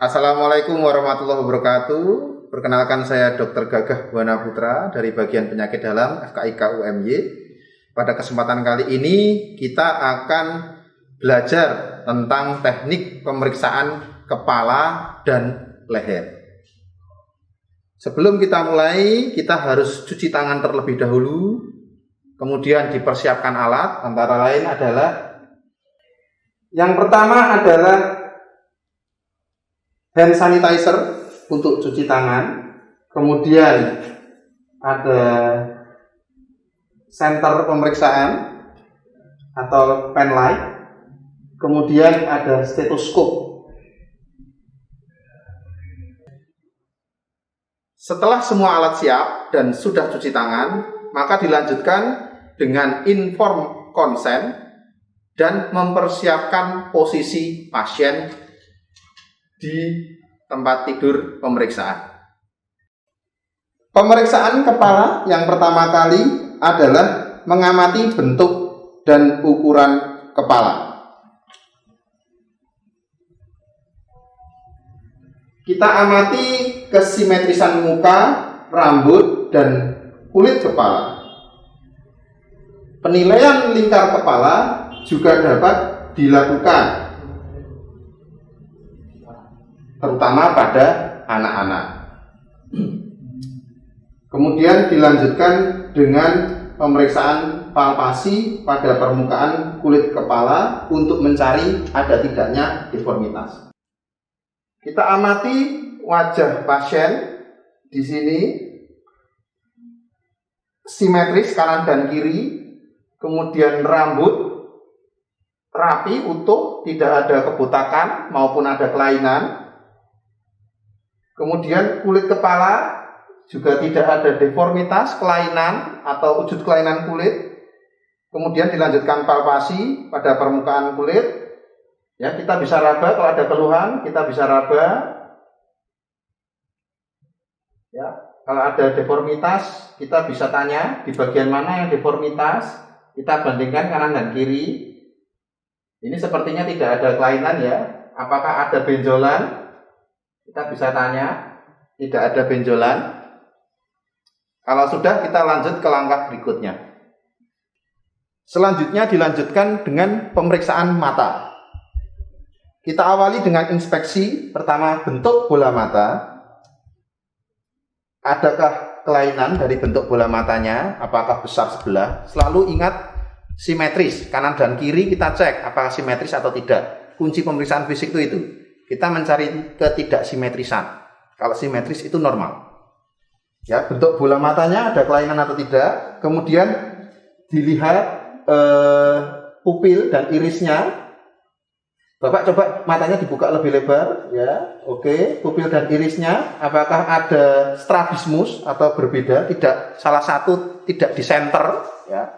Assalamualaikum warahmatullahi wabarakatuh. Perkenalkan saya Dr. Gagah Buana Putra dari bagian penyakit dalam FKIK UMY. Pada kesempatan kali ini kita akan belajar tentang teknik pemeriksaan kepala dan leher. Sebelum kita mulai, kita harus cuci tangan terlebih dahulu. Kemudian dipersiapkan alat, antara lain adalah yang pertama adalah hand sanitizer untuk cuci tangan. Kemudian ada senter pemeriksaan atau pen light. Kemudian ada stetoskop. Setelah semua alat siap dan sudah cuci tangan, maka dilanjutkan dengan inform konsen dan mempersiapkan posisi pasien di tempat tidur pemeriksaan. Pemeriksaan kepala yang pertama kali adalah mengamati bentuk dan ukuran kepala. Kita amati kesimetrisan muka, rambut, dan kulit kepala. Penilaian lingkar kepala juga dapat dilakukan, terutama pada anak-anak. Kemudian dilanjutkan dengan pemeriksaan palpasi pada permukaan kulit kepala untuk mencari ada tidaknya deformitas. Kita amati wajah pasien di sini simetris kanan dan kiri, kemudian rambut rapi, utuh, tidak ada kebotakan maupun ada kelainan. Kemudian kulit kepala juga tidak ada deformitas, kelainan atau wujud kelainan kulit. Kemudian dilanjutkan palpasi pada permukaan kulit. Ya, kita bisa raba kalau ada keluhan, kita bisa raba. Ya, kalau ada deformitas, kita bisa tanya di bagian mana yang deformitas. Kita bandingkan kanan dan kiri. Ini sepertinya tidak ada kelainan ya. Apakah ada benjolan? Kita bisa tanya. Tidak ada benjolan. Kalau sudah, kita lanjut ke langkah berikutnya. Selanjutnya dilanjutkan dengan pemeriksaan mata. Kita awali dengan inspeksi. Pertama, bentuk bola mata. Adakah kelainan dari bentuk bola matanya? Apakah besar sebelah? Selalu ingat simetris, kanan dan kiri kita cek apakah simetris atau tidak. Kunci pemeriksaan fisik itu. Kita mencari ketidaksimetrisan. Kalau simetris itu normal. Ya, bentuk bola matanya ada kelainan atau tidak. Kemudian dilihat pupil dan irisnya. Bapak coba matanya dibuka lebih lebar, ya. Oke, pupil dan irisnya apakah ada strabismus atau berbeda? Tidak, salah satu tidak di center, ya.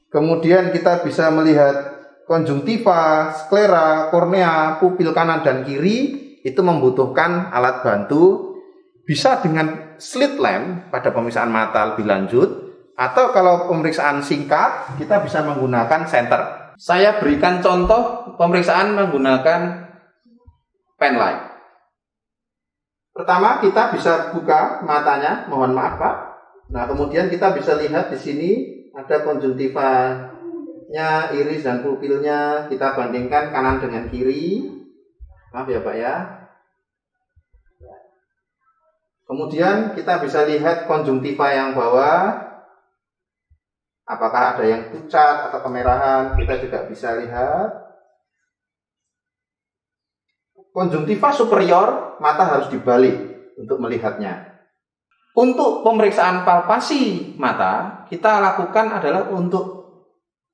Kemudian kita bisa melihat konjungtiva, sklera, kornea, pupil kanan dan kiri. Itu membutuhkan alat bantu. Bisa dengan slit lamp pada pemeriksaan mata lebih lanjut, atau kalau pemeriksaan singkat kita bisa menggunakan senter. Saya berikan contoh pemeriksaan menggunakan pen light. Pertama, kita bisa buka matanya, mohon maaf Pak. Nah, kemudian kita bisa lihat di sini ada konjungtivanya, iris dan pupilnya. Kita bandingkan kanan dengan kiri. Maaf ya Pak ya. Kemudian kita bisa lihat konjungtiva yang bawah. Apakah ada yang pucat atau kemerahan? Kita juga bisa lihat. Konjungtiva superior, mata harus dibalik untuk melihatnya. Untuk pemeriksaan palpasi mata, kita lakukan adalah untuk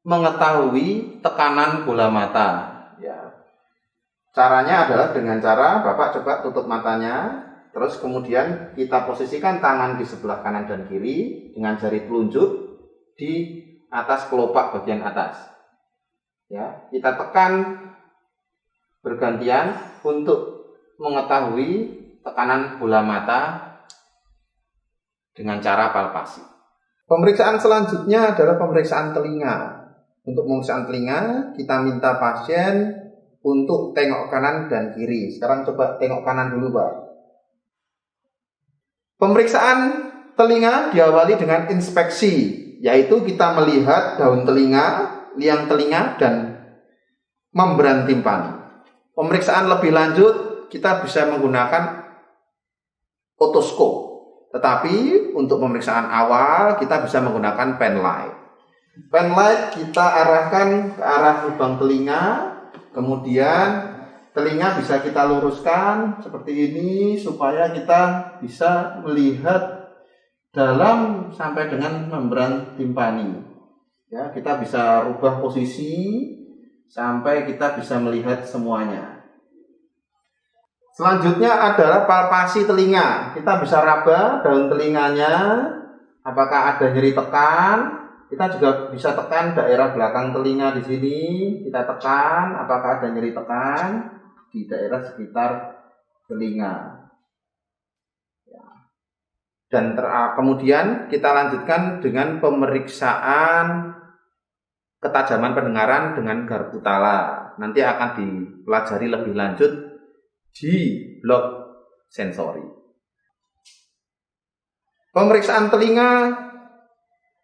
mengetahui tekanan bola mata. Ya. Caranya adalah dengan cara Bapak coba tutup matanya, terus kemudian kita posisikan tangan di sebelah kanan dan kiri dengan jari telunjuk di atas kelopak bagian atas. Ya, kita tekan bergantian untuk mengetahui tekanan bola mata dengan cara palpasi. Pemeriksaan selanjutnya adalah pemeriksaan telinga. Untuk pemeriksaan telinga, kita minta pasien untuk tengok kanan dan kiri. Sekarang coba tengok kanan dulu, Pak. Pemeriksaan telinga diawali dengan inspeksi, yaitu kita melihat daun telinga, liang telinga, dan membran timpani. Pemeriksaan lebih lanjut kita bisa menggunakan otoskop, tetapi untuk pemeriksaan awal kita bisa menggunakan penlight. Penlight kita arahkan ke arah lubang telinga, kemudian telinga bisa kita luruskan seperti ini supaya kita bisa melihat dalam sampai dengan membran timpani. Ya, kita bisa rubah posisi sampai kita bisa melihat semuanya. Selanjutnya adalah palpasi telinga. Kita bisa raba daun telinganya, apakah ada nyeri tekan. Kita juga bisa tekan daerah belakang telinga di sini. Kita tekan, apakah ada nyeri tekan di daerah sekitar telinga. Dan kemudian kita lanjutkan dengan pemeriksaan ketajaman pendengaran dengan garpu tala. Nanti akan dipelajari lebih lanjut di blok sensori. Pemeriksaan telinga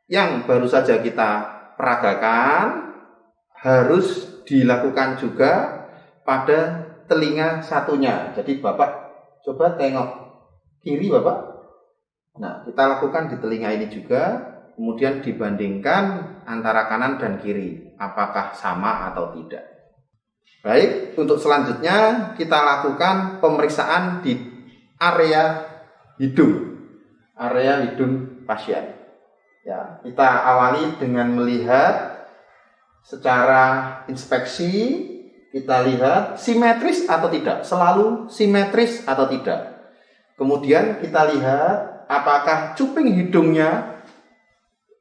yang baru saja kita peragakan harus dilakukan juga pada telinga satunya. Jadi Bapak coba tengok kiri, Bapak. Nah, kita lakukan di telinga ini juga, kemudian dibandingkan antara kanan dan kiri, apakah sama atau tidak. Baik, untuk selanjutnya kita lakukan pemeriksaan di area hidung pasien. Ya, kita awali dengan melihat secara inspeksi, kita lihat simetris atau tidak, selalu simetris atau tidak. Kemudian kita lihat apakah cuping hidungnya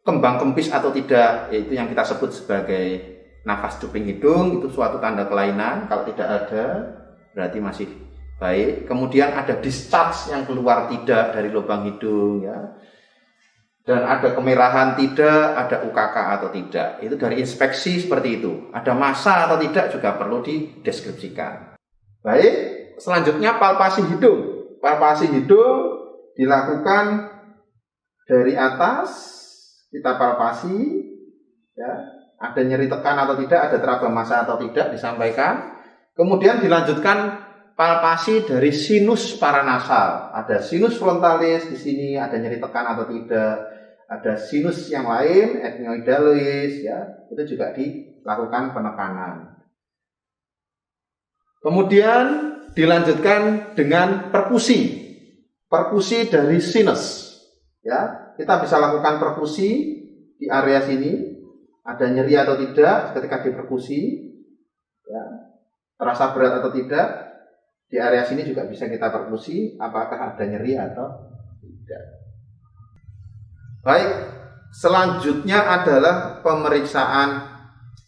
kembang kempis atau tidak, yaitu yang kita sebut sebagai nafas cuping hidung. Itu suatu tanda kelainan. Kalau tidak ada, berarti masih baik. Kemudian ada discharge yang keluar tidak dari lubang hidung, ya. Dan ada kemerahan tidak, ada UKK atau tidak. Itu dari inspeksi seperti itu. Ada massa atau tidak juga perlu dideskripsikan. Baik, selanjutnya palpasi hidung. Palpasi hidung dilakukan dari atas, kita palpasi, ya. Ada nyeri tekan atau tidak, ada teraba massa atau tidak, disampaikan. Kemudian dilanjutkan palpasi dari sinus paranasal. Ada sinus frontalis di sini, ada nyeri tekan atau tidak. Ada sinus yang lain, ethmoidalis, ya, itu juga dilakukan penekanan. Kemudian dilanjutkan dengan perkusi. Perkusi dari sinus. Ya, kita bisa lakukan perkusi di area sini. Ada nyeri atau tidak ketika diperkusi, ya, terasa berat atau tidak. Di area sini juga bisa kita perkusi, apakah ada nyeri atau tidak. Baik, selanjutnya adalah pemeriksaan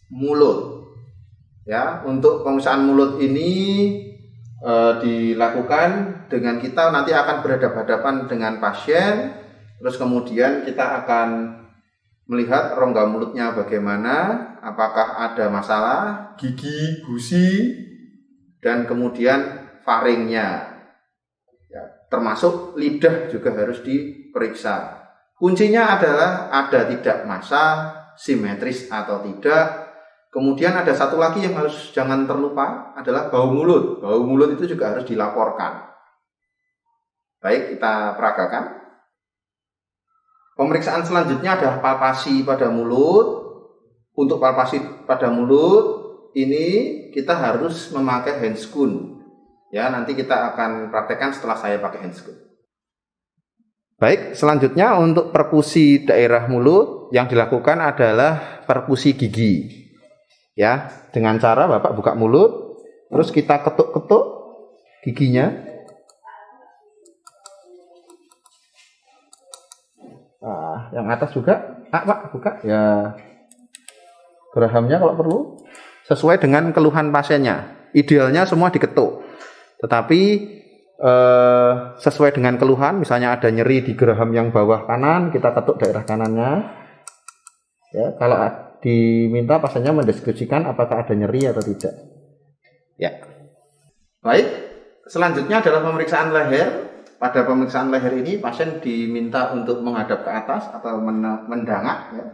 mulut. Ya, untuk pemeriksaan mulut ini dilakukan dengan kita nanti akan berhadapan-hadapan dengan pasien, terus kemudian kita akan melihat rongga mulutnya bagaimana, apakah ada masalah gigi, gusi, dan kemudian faringnya, ya, termasuk lidah juga harus diperiksa. Kuncinya adalah ada tidak massa, simetris atau tidak. Kemudian ada satu lagi yang harus jangan terlupa adalah bau mulut. Bau mulut itu juga harus dilaporkan. Baik, kita peragakan. Pemeriksaan selanjutnya adalah palpasi pada mulut. Untuk palpasi pada mulut ini kita harus memakai handscoon. Ya, nanti kita akan praktekkan setelah saya pakai handscoon. Baik, selanjutnya untuk perkusi daerah mulut yang dilakukan adalah perkusi gigi. Ya, dengan cara Bapak buka mulut, terus kita ketuk-ketuk giginya. Nah, yang atas juga, Pak, buka. Ya, gerahamnya kalau perlu sesuai dengan keluhan pasiennya. Idealnya semua diketuk. Tetapi sesuai dengan keluhan, misalnya ada nyeri di geraham yang bawah kanan, kita ketuk daerah kanannya. Ya, kalau diminta pasiennya mendeskripsikan apakah ada nyeri atau tidak. Ya. Baik, selanjutnya adalah pemeriksaan leher. Pada pemeriksaan leher ini pasien diminta untuk menghadap ke atas atau mendangak, ya.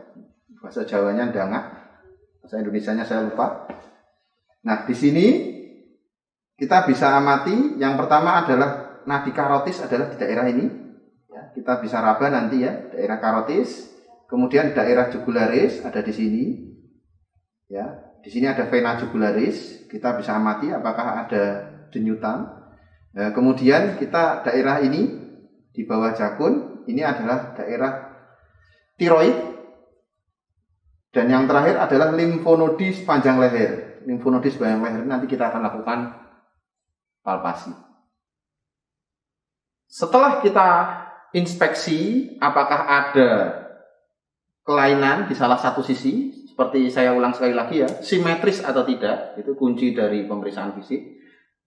Bahasa Jawanya dangak, bahasa Indonesianya saya lupa. Nah, di sini kita bisa amati yang pertama adalah nadi karotis adalah di daerah ini. Ya, kita bisa raba nanti ya, daerah karotis. Kemudian daerah jugularis ada di sini. Ya, di sini ada vena jugularis. Kita bisa amati apakah ada denyutan. Nah, kemudian kita daerah ini di bawah jakun, ini adalah daerah tiroid. Dan yang terakhir adalah limfonodi sepanjang leher. Limfonodi sepanjang leher nanti kita akan lakukan palpasi. Setelah kita inspeksi apakah ada kelainan di salah satu sisi, seperti saya ulang sekali lagi ya, simetris atau tidak, itu kunci dari pemeriksaan fisik.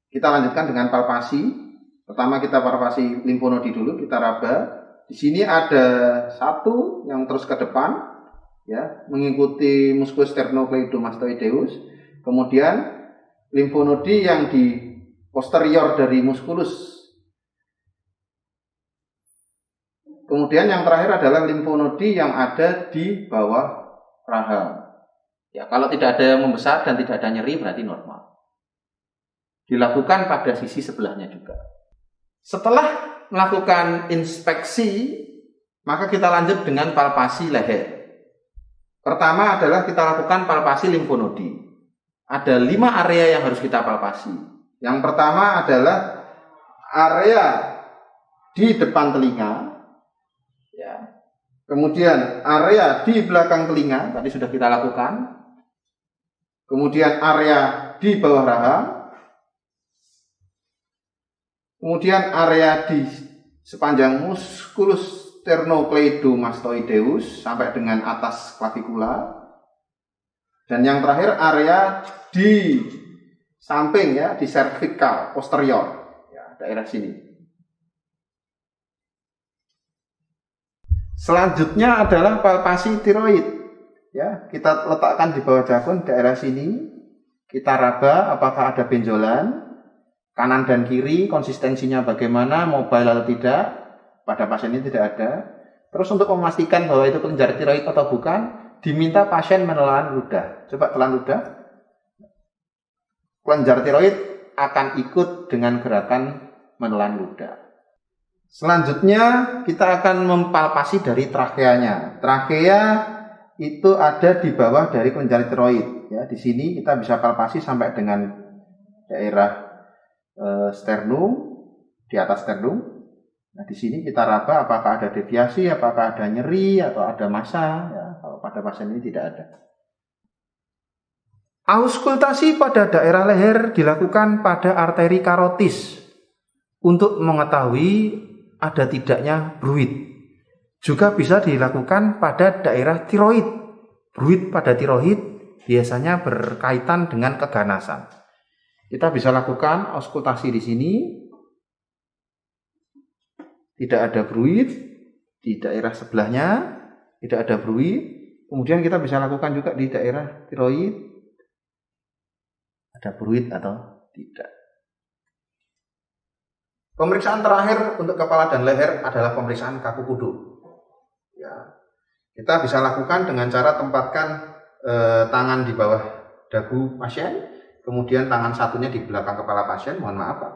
Kita lanjutkan dengan palpasi. Pertama kita palpasi limfonodi dulu, kita raba. Di sini ada satu yang terus ke depan, ya, mengikuti musculus sternocleidomastoideus. Kemudian limfonodi yang di posterior dari musculus. Kemudian yang terakhir adalah limfonodi yang ada di bawah rahang. Ya, kalau tidak ada yang membesar dan tidak ada nyeri berarti normal. Dilakukan pada sisi sebelahnya juga. Setelah melakukan inspeksi, maka kita lanjut dengan palpasi leher. Pertama adalah kita lakukan palpasi limfonodi. Ada 5 area yang harus kita palpasi. Yang pertama adalah area di depan telinga, ya. Kemudian area di belakang telinga, tadi sudah kita lakukan. Kemudian area di bawah rahang. Kemudian area di sepanjang musculus sternocleidomastoideus sampai dengan atas klavikula. Dan yang terakhir area di samping ya, di cervical posterior, ya, daerah sini. Selanjutnya adalah palpasi tiroid. Ya, kita letakkan di bawah jakun daerah sini. Kita raba apakah ada benjolan kanan dan kiri, konsistensinya bagaimana, mobile atau tidak. Pada pasien ini tidak ada. Terus untuk memastikan bahwa itu kelenjar tiroid atau bukan, diminta pasien menelan ludah. Coba telan ludah. Kelenjar tiroid akan ikut dengan gerakan menelan ludah. Selanjutnya kita akan mempalpasi dari trakeanya. Trakea itu ada di bawah dari kelenjar tiroid. Ya, di sini kita bisa palpasi sampai dengan daerah sternum, di atas sternum. Nah, di sini kita raba apakah ada deviasi, apakah ada nyeri atau ada massa. Ya, kalau pada pasien ini tidak ada. Auskultasi pada daerah leher dilakukan pada arteri karotis untuk mengetahui ada tidaknya bruit. Juga bisa dilakukan pada daerah tiroid. Bruit pada tiroid biasanya berkaitan dengan keganasan. Kita bisa lakukan auskultasi di sini. Tidak ada bruit. Di daerah sebelahnya tidak ada bruit. Kemudian kita bisa lakukan juga di daerah tiroid. Ada bruit atau tidak. Pemeriksaan terakhir untuk kepala dan leher adalah pemeriksaan kaku kudu. Ya, kita bisa lakukan dengan cara tempatkan tangan di bawah dagu pasien, kemudian tangan satunya di belakang kepala pasien. Mohon maaf Pak.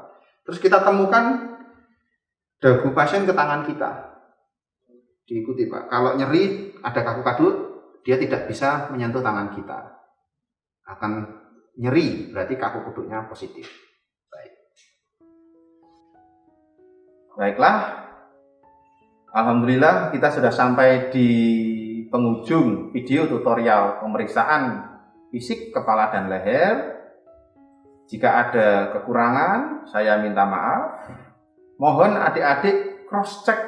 Terus kita temukan dagu pasien ke tangan kita. Diikuti Pak. Kalau nyeri ada kaku kadu, dia tidak bisa menyentuh tangan kita. Akan nyeri, berarti kaku kudunya positif. Baiklah, alhamdulillah kita sudah sampai di penghujung video tutorial pemeriksaan fisik kepala dan leher. Jika ada kekurangan, saya minta maaf. Mohon adik-adik cross-check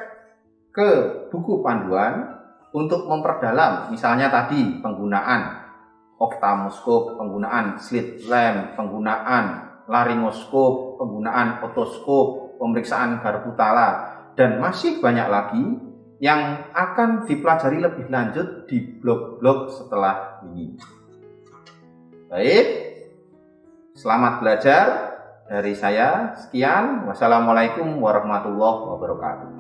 ke buku panduan untuk memperdalam, misalnya tadi penggunaan ophthalmoscope, penggunaan slit lamp, penggunaan laryngoskop, penggunaan otoskop, pemeriksaan garpu tala, dan masih banyak lagi yang akan dipelajari lebih lanjut di blog-blog setelah ini. Baik, Selamat belajar dari saya. Sekian. Wassalamualaikum warahmatullahi wabarakatuh.